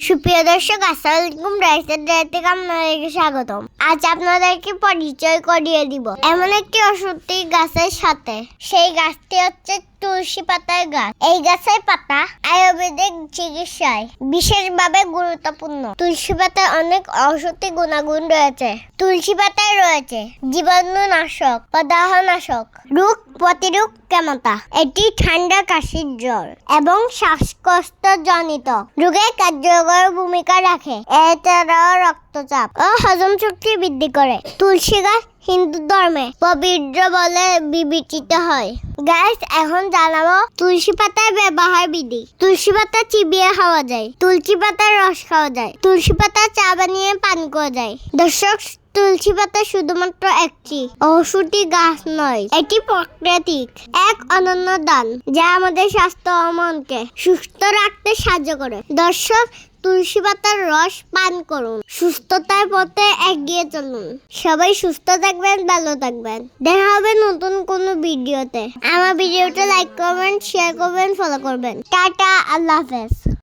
সুপ্রিয় দর্শক, আসসালামু আলাইকুম। রাইসের ডায়েরি থেকে আপনাদেরকে স্বাগতম। আজ আপনাদেরকে পরিচয় করিয়ে দিব এমন একটি ওষুধি গাছের সাথে। সেই গাছটি হচ্ছে তুলসী পাতার গাছ। এই গাছের পাতা আয়ুর্বেদিক চিকিৎসায় বিশেষভাবে গুরুত্বপূর্ণ। তুলসী পাতায় অনেক ঔষধি গুণাগুণ রয়েছে। তুলসী পাতায় রয়েছে জীবাণুনাশক, প্রদাহনাশক, রোগ প্রতিরোধ ক্ষমতা। এটি ঠান্ডা, কাশির, জ্বর এবং শ্বাসকষ্ট জনিত রোগে কার্যকর ভূমিকা রাখে। এছাড়াও রক্তচাপ ও হজম শক্তি বৃদ্ধি করে। তুলসী গাছ হিন্দু ধর্মে পবিত্র বলে বিবেচিত হয়। গাইস, এখন জানাবো তুলসী পাতার ব্যবহার বিধি। তুলসী পাতা চিবিয়ে খাওয়া যায়, তুলসী পাতার রস খাওয়া যায়, তুলসী পাতা চা বানিয়ে পান করা যায়। দর্শক, তুলসী পাতা শুধুমাত্র একটি ঔষধি গাছ নয়, এটি প্রাকৃতিক এক অনন্য দান যা আমাদের স্বাস্থ্য ও মনকে সুস্থ রাখতে সাহায্য করে। দর্শক, তুলসী পাতার রস পান করুন, সুস্থতার পথে এগিয়ে চলুন। সবাই সুস্থ থাকবেন, ভালো থাকবেন। দেখা হবে নতুন কোনো ভিডিওতে। আমার ভিডিওটা লাইক করবেন, শেয়ার করবেন, ফলো করবেন। টাটা, আল্লাহ হাফেজ।